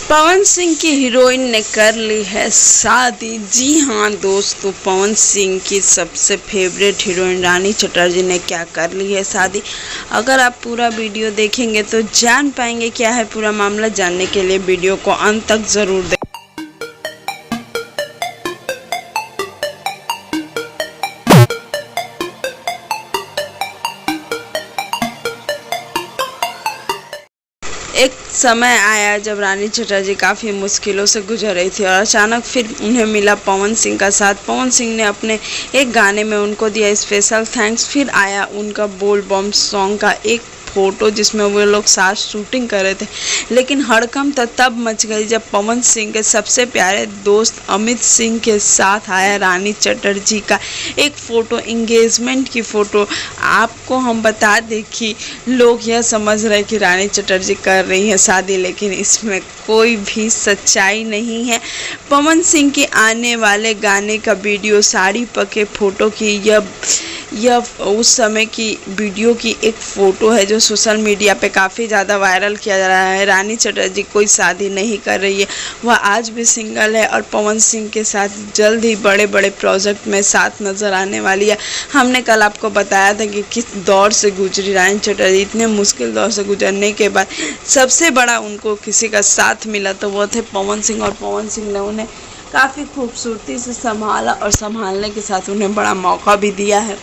पवन सिंह की हीरोइन ने कर ली है शादी। जी हाँ दोस्तों, पवन सिंह की सबसे फेवरेट हीरोइन रानी चटर्जी ने क्या कर ली है शादी। अगर आप पूरा वीडियो देखेंगे तो जान पाएंगे क्या है पूरा मामला। जानने के लिए वीडियो को अंत तक ज़रूर देखें। एक समय आया जब रानी चटर्जी काफ़ी मुश्किलों से गुजर रही थी और अचानक फिर उन्हें मिला पवन सिंह का साथ। पवन सिंह ने अपने एक गाने में उनको दिया स्पेशल थैंक्स। फिर आया उनका बोल बम सॉन्ग का एक फ़ोटो जिसमें वो लोग साथ शूटिंग कर रहे थे। लेकिन हड़कंप तब मच गई जब पवन सिंह के सबसे प्यारे दोस्त अमित सिंह के साथ आया रानी चटर्जी का एक फ़ोटो, इंगेजमेंट की फ़ोटो। आपको हम बता दें कि लोग यह समझ रहे कि रानी चटर्जी कर रही है शादी, लेकिन इसमें कोई भी सच्चाई नहीं है। पवन सिंह के आने वाले गाने का वीडियो साड़ी पके फ़ोटो की यह उस समय की वीडियो की एक फ़ोटो है जो सोशल मीडिया पे काफ़ी ज़्यादा वायरल किया जा रहा है। रानी चटर्जी कोई शादी नहीं कर रही है, वह आज भी सिंगल है और पवन सिंह के साथ जल्द ही बड़े बड़े प्रोजेक्ट में साथ नज़र आने वाली है। हमने कल आपको बताया था कि किस दौर से गुजरी रानी चटर्जी। इतने मुश्किल दौर से गुजरने के बाद सबसे बड़ा उनको किसी का साथ मिला तो वो थे पवन सिंह, और पवन सिंह ने उन्हें काफ़ी खूबसूरती से संभाला और संभालने के साथ उन्हें बड़ा मौका भी दिया है।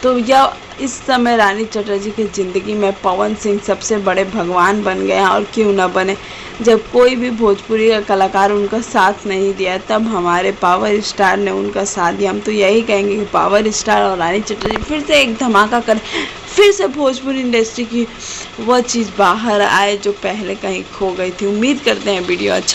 तो यह इस समय रानी चटर्जी की ज़िंदगी में पवन सिंह सबसे बड़े भगवान बन गए हैं। और क्यों ना बने, जब कोई भी भोजपुरी का कलाकार उनका साथ नहीं दिया तब हमारे पावर स्टार ने उनका साथ दिया। हम तो यही कहेंगे कि पावर स्टार और रानी चटर्जी फिर से एक धमाका करें, फिर से भोजपुरी इंडस्ट्री की वह चीज़ बाहर आए जो पहले कहीं खो गई थी। उम्मीद करते हैं वीडियो अच्छा